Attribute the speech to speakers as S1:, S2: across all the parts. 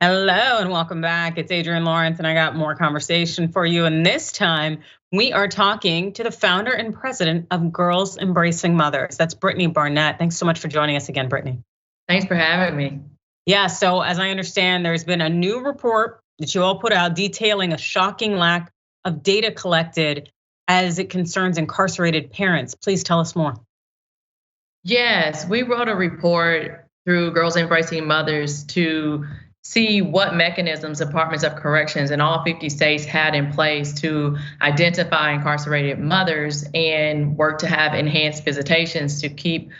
S1: Hello and welcome back. It's Adrienne Lawrence, and I got more conversation for you. And this time we are talking to the founder and president of Girls Embracing Mothers. That's Brittany Barnett. Thanks so much for joining us again, Brittany.
S2: Thanks for having me.
S1: Yeah, so as I understand, there's been a new report that you all put out detailing a shocking lack of data collected as it concerns incarcerated parents. Please tell us more.
S2: Yes, we wrote a report through Girls Embracing Mothers to see what mechanisms Departments of Corrections in all 50 states had in place to identify incarcerated mothers and work to have enhanced visitations to keep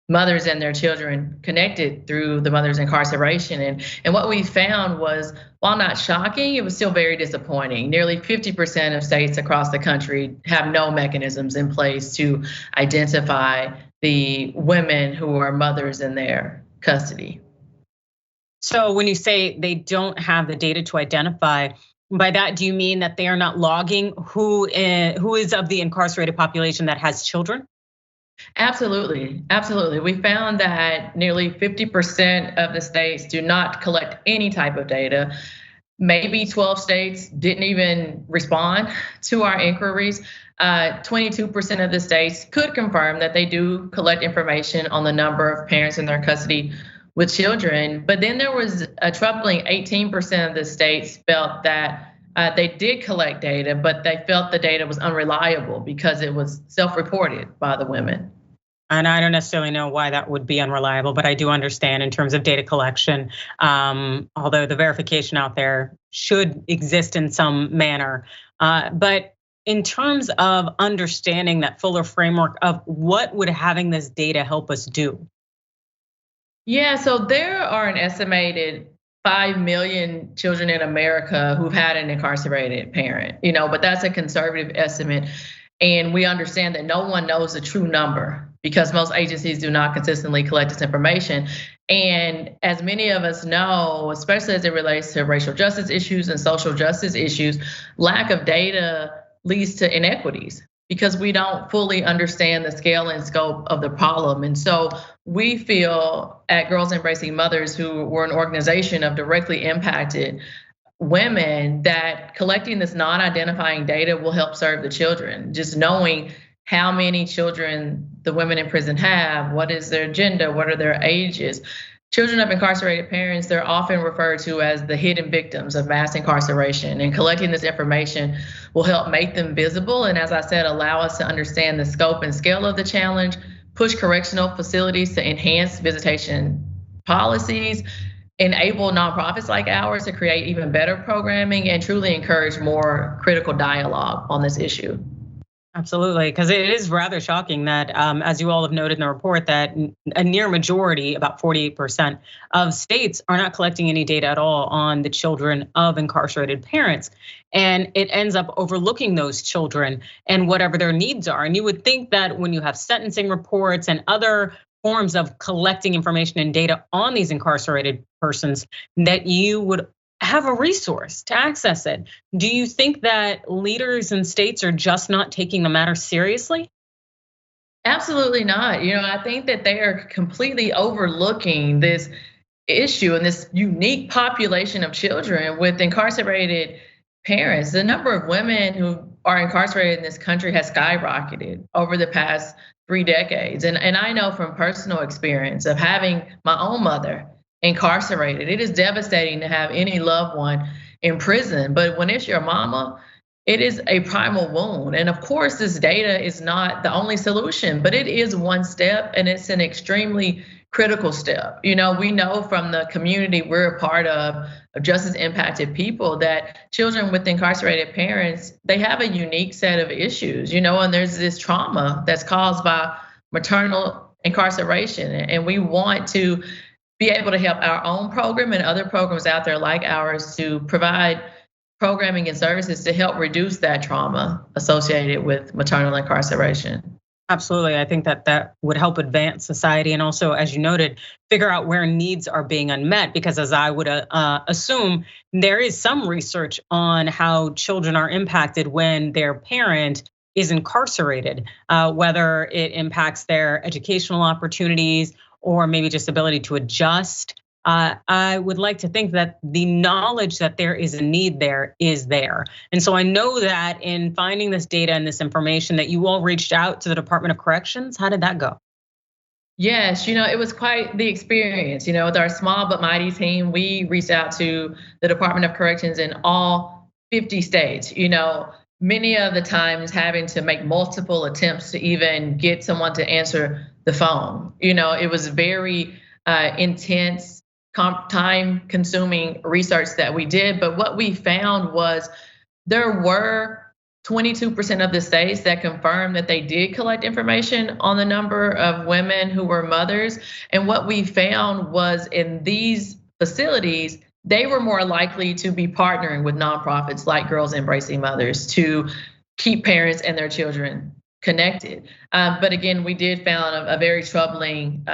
S2: mothers and their children connected through the mother's incarceration. And what we found was, while not shocking, it was still very disappointing. Nearly 50% of states across the country have no mechanisms in place to identify the women who are mothers in their custody.
S1: So when you say they don't have the data to identify, by that, do you mean that they are not logging who is of the incarcerated population that has children?
S2: Absolutely, absolutely. We found that nearly 50% of the states do not collect any type of data. Maybe 12 states didn't even respond to our inquiries. 22% of the states could confirm that they do collect information on the number of parents in their custody with children. But then there was a troubling 18% of the states felt that they did collect data, but they felt the data was unreliable because it was self-reported by the women.
S1: And I don't necessarily know why that would be unreliable, but I do understand in terms of data collection, although the verification out there should exist in some manner. But in terms of understanding that fuller framework of what would having this data help us do?
S2: Yeah, so there are an estimated 5 million children in America who've had an incarcerated parent, but that's a conservative estimate. And we understand that no one knows the true number because most agencies do not consistently collect this information. And as many of us know, especially as it relates to racial justice issues and social justice issues, lack of data leads to inequities because we don't fully understand the scale and scope of the problem. And so we feel at Girls Embracing Mothers, who were an organization of directly impacted women, that collecting this non-identifying data will help serve the children. Just knowing how many children the women in prison have, what is their gender, what are their ages. Children of incarcerated parents, they're often referred to as the hidden victims of mass incarceration, and collecting this information will help make them visible. And as I said, allow us to understand the scope and scale of the challenge, push correctional facilities to enhance visitation policies, enable nonprofits like ours to create even better programming, and truly encourage more critical dialogue on this issue.
S1: Absolutely, because it is rather shocking that, as you all have noted in the report, that a near majority, about 48% of states, are not collecting any data at all on the children of incarcerated parents. And it ends up overlooking those children and whatever their needs are. And you would think that when you have sentencing reports and other forms of collecting information and data on these incarcerated persons, that you would have a resource to access it. Do you think that leaders in states are just not taking the matter seriously?
S2: Absolutely not. I think that they are completely overlooking this issue and this unique population of children with incarcerated parents. The number of women who are incarcerated in this country has skyrocketed over the past 3 decades. And I know from personal experience of having my own mother incarcerated, it is devastating to have any loved one in prison. But when it's your mama, it is a primal wound. And of course, this data is not the only solution, but it is one step, and it's an extremely critical step. We know from the community we're a part of justice impacted people, that children with incarcerated parents, they have a unique set of issues, and there's this trauma that's caused by maternal incarceration. And we want to be able to help our own program and other programs out there like ours to provide programming and services to help reduce that trauma associated with maternal incarceration.
S1: Absolutely. I think that would help advance society, and also, as you noted, figure out where needs are being unmet, because as I would assume, there is some research on how children are impacted when their parent is incarcerated, whether it impacts their educational opportunities or maybe just ability to adjust. I would like to think that the knowledge that there is a need there is there. And so I know that in finding this data and this information that you all reached out to the Department of Corrections. How did that go?
S2: Yes, it was quite the experience. With our small but mighty team, we reached out to the Department of Corrections in all 50 states. Many of the times having to make multiple attempts to even get someone to answer the phone. It was very intense, time-consuming research that we did. But what we found was there were 22% of the states that confirmed that they did collect information on the number of women who were mothers. And what we found was in these facilities, they were more likely to be partnering with nonprofits like Girls Embracing Mothers to keep parents and their children connected. But again, we did found a very troubling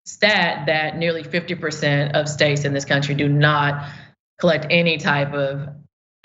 S2: stat that nearly 50% of states in this country do not collect any type of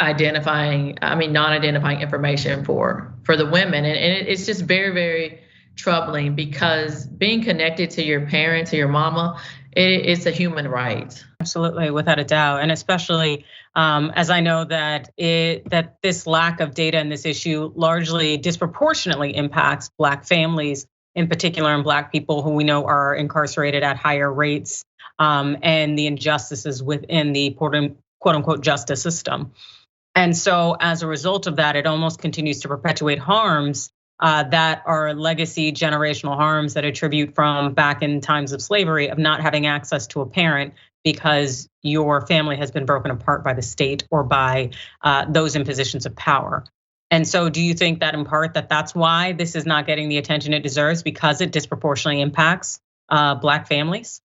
S2: non-identifying information for the women. And it's just very, very troubling because being connected to your parent, to your mama, it's a human right.
S1: Absolutely, without a doubt. And especially as I know that this lack of data in this issue largely disproportionately impacts Black families in particular, and Black people who we know are incarcerated at higher rates, and the injustices within the quote unquote justice system. And so as a result of that, it almost continues to perpetuate harms that are legacy generational harms that attribute from back in times of slavery of not having access to a parent because your family has been broken apart by the state or by those in positions of power. And so do you think that in part that's why this is not getting the attention it deserves, because it disproportionately impacts Black families?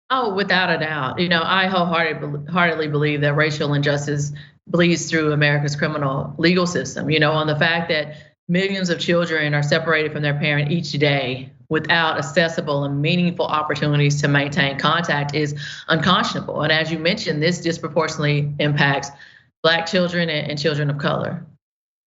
S2: Oh, without a doubt. I wholeheartedly believe that racial injustice bleeds through America's criminal legal system, on the fact that millions of children are separated from their parent each day without accessible and meaningful opportunities to maintain contact is unconscionable. And as you mentioned, this disproportionately impacts Black children and children of color.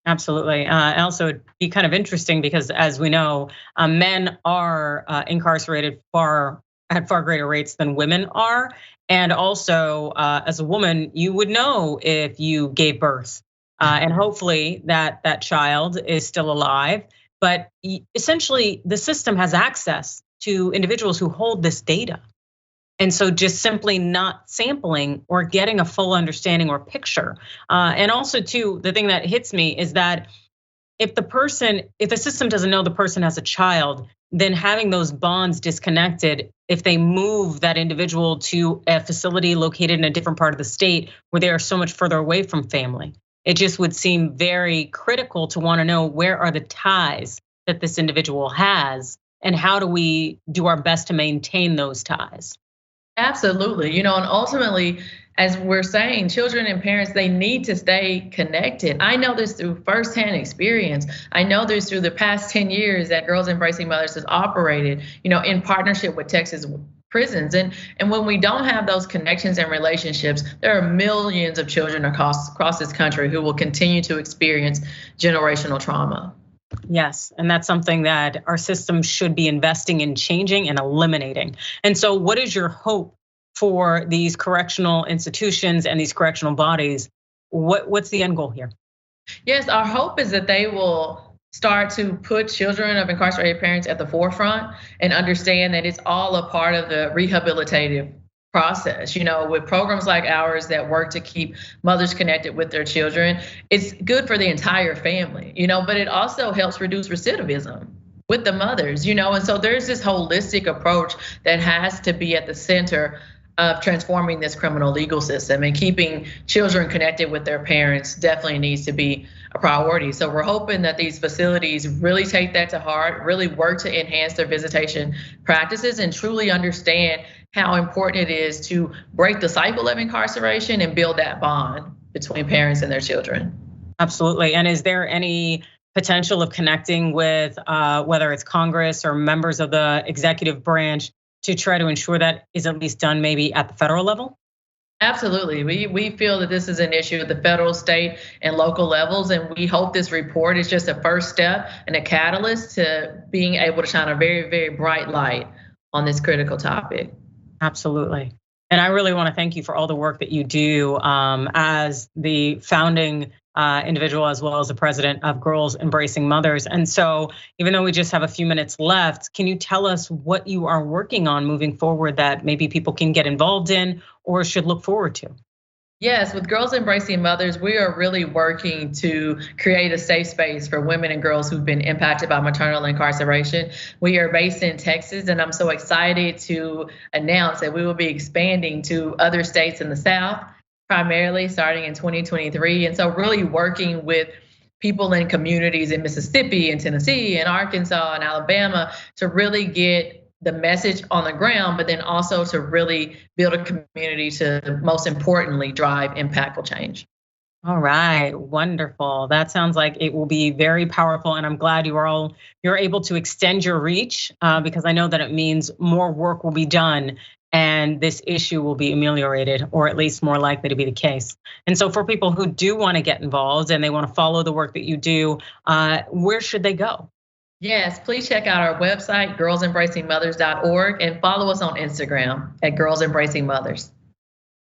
S1: Absolutely. Also, it'd be kind of interesting because, as we know, men are incarcerated at far greater rates than women are. And also, as a woman, you would know if you gave birth, and hopefully that child is still alive. But essentially, the system has access to individuals who hold this data. And so just simply not sampling or getting a full understanding or picture. And also too, the thing that hits me is that if the system doesn't know the person has a child, then having those bonds disconnected, if they move that individual to a facility located in a different part of the state where they are so much further away from family, it just would seem very critical to want to know where are the ties that this individual has and how do we do our best to maintain those ties?
S2: Absolutely. And ultimately, as we're saying, children and parents, they need to stay connected. I know this through firsthand experience. I know this through the past 10 years that Girls Embracing Mothers has operated, in partnership with Texas prisons. And when we don't have those connections and relationships, there are millions of children across this country who will continue to experience generational trauma.
S1: Yes, and that's something that our system should be investing in changing and eliminating. And so what is your hope for these correctional institutions and these correctional bodies? What's the end goal here?
S2: Yes, our hope is that they will start to put children of incarcerated parents at the forefront and understand that it's all a part of the rehabilitative process. With programs like ours that work to keep mothers connected with their children, it's good for the entire family, but it also helps reduce recidivism with the mothers, and so there's this holistic approach that has to be at the center of transforming this criminal legal system, and keeping children connected with their parents definitely needs to be a priority. So we're hoping that these facilities really take that to heart, really work to enhance their visitation practices, and truly understand how important it is to break the cycle of incarceration and build that bond between parents and their children.
S1: Absolutely. And is there any potential of connecting with whether it's Congress or members of the executive branch to try to ensure that is at least done maybe at the federal level?
S2: Absolutely. We feel that this is an issue at the federal, state, and local levels, and we hope this report is just a first step and a catalyst to being able to shine a very, very bright light on this critical topic.
S1: Absolutely. And I really want to thank you for all the work that you do as the founding individual, as well as the president of Girls Embracing Mothers. And so, even though we just have a few minutes left, can you tell us what you are working on moving forward that maybe people can get involved in or should look forward to?
S2: Yes, with Girls Embracing Mothers, we are really working to create a safe space for women and girls who've been impacted by maternal incarceration. We are based in Texas, and I'm so excited to announce that we will be expanding to other states in the South, primarily starting in 2023. And so, really working with people in communities in Mississippi and Tennessee and Arkansas and Alabama to really get the message on the ground, but then also to really build a community to, most importantly, drive impactful change.
S1: All right, wonderful. That sounds like it will be very powerful, and I'm glad you're able to extend your reach because I know that it means more work will be done and this issue will be ameliorated, or at least more likely to be the case. And so, for people who do want to get involved and they want to follow the work that you do, where should they go?
S2: Yes, please check out our website, girlsembracingmothers.org, and follow us on Instagram at Girls Embracing Mothers.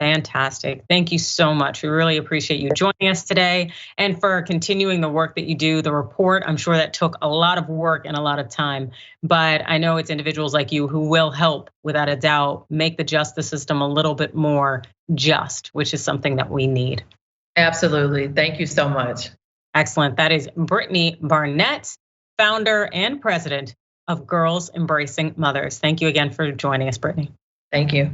S1: Fantastic. Thank you so much. We really appreciate you joining us today and for continuing the work that you do. The report, I'm sure that took a lot of work and a lot of time, but I know it's individuals like you who will help, without a doubt, make the justice system a little bit more just, which is something that we need.
S2: Absolutely. Thank you so much.
S1: Excellent. That is Brittany Barnett, founder and president of Girls Embracing Mothers. Thank you again for joining us, Brittany.
S2: Thank you.